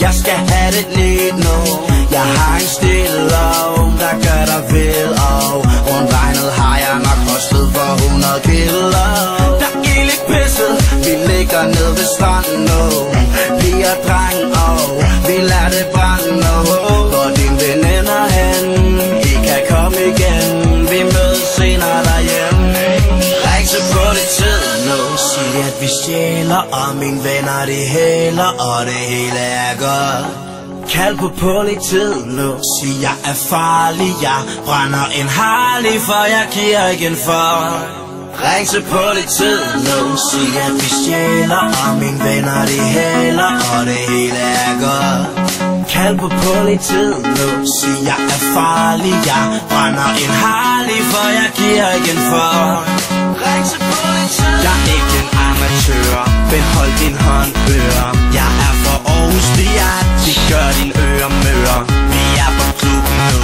Jeg skal have det lidt nu. Jeg har en stille lov, der gør dig vild. Og rundt regnet har jeg nok kostet for 100 kilo. Der er ild i pisset, vi ligger ned ved stranden nu. Piger og dreng, og vi lader det brænde nu. Hvor dine veninder hen, I kan komme igen. Vi mødes senere derhjemme. Ring til politiet nu. Sig at vi stjæler, og mine venner de hæler, og det hele er godt. Kald på politiet nu. Sig jeg er farlig, jeg brænder en Harley, for jeg giver igen for. Ring til politiet nu. Sig at vi stjæler, og mine venner de hæler, og det hele er godt. Kald på politiet nu. Sig jeg er farlig, jeg brænder en Harley, for jeg giver igen for. Ring til politiet. Jeg er ikke en amatør, men hold din hånd øre. Jeg er fra Aarhus, de gør din øre møre. Vi er på klubben nu,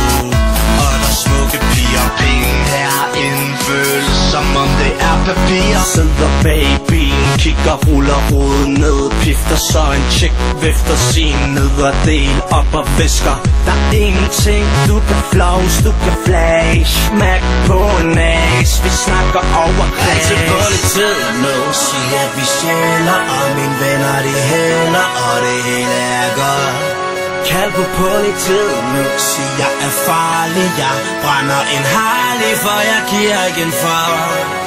og der er smukke piger. Penge herinde føles som om det er papir. Sidder bag i bilen, kigger, ruller hovedet ned. Pifter så en chick, vifter sin nederdel op og visker. Der er ingenting, du kan flaus, du kan flash. Smack på en as, vi snakker over græs. Ring til politiet nu. Sig at vi stjæler, og mine venner de hæler, og det hele er godt. Kald på politiet nu. Sig jeg er farlig, jeg brænder en Harley, for jeg giver igen for.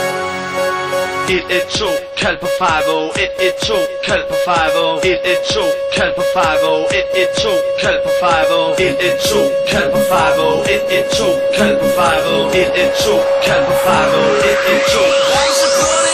112, kald på 50. 112, kald på 50. 112, kald på 50. 112, kald på 50. 112, kald på 50. 112, kald på 50. 112, kald på 50. 112.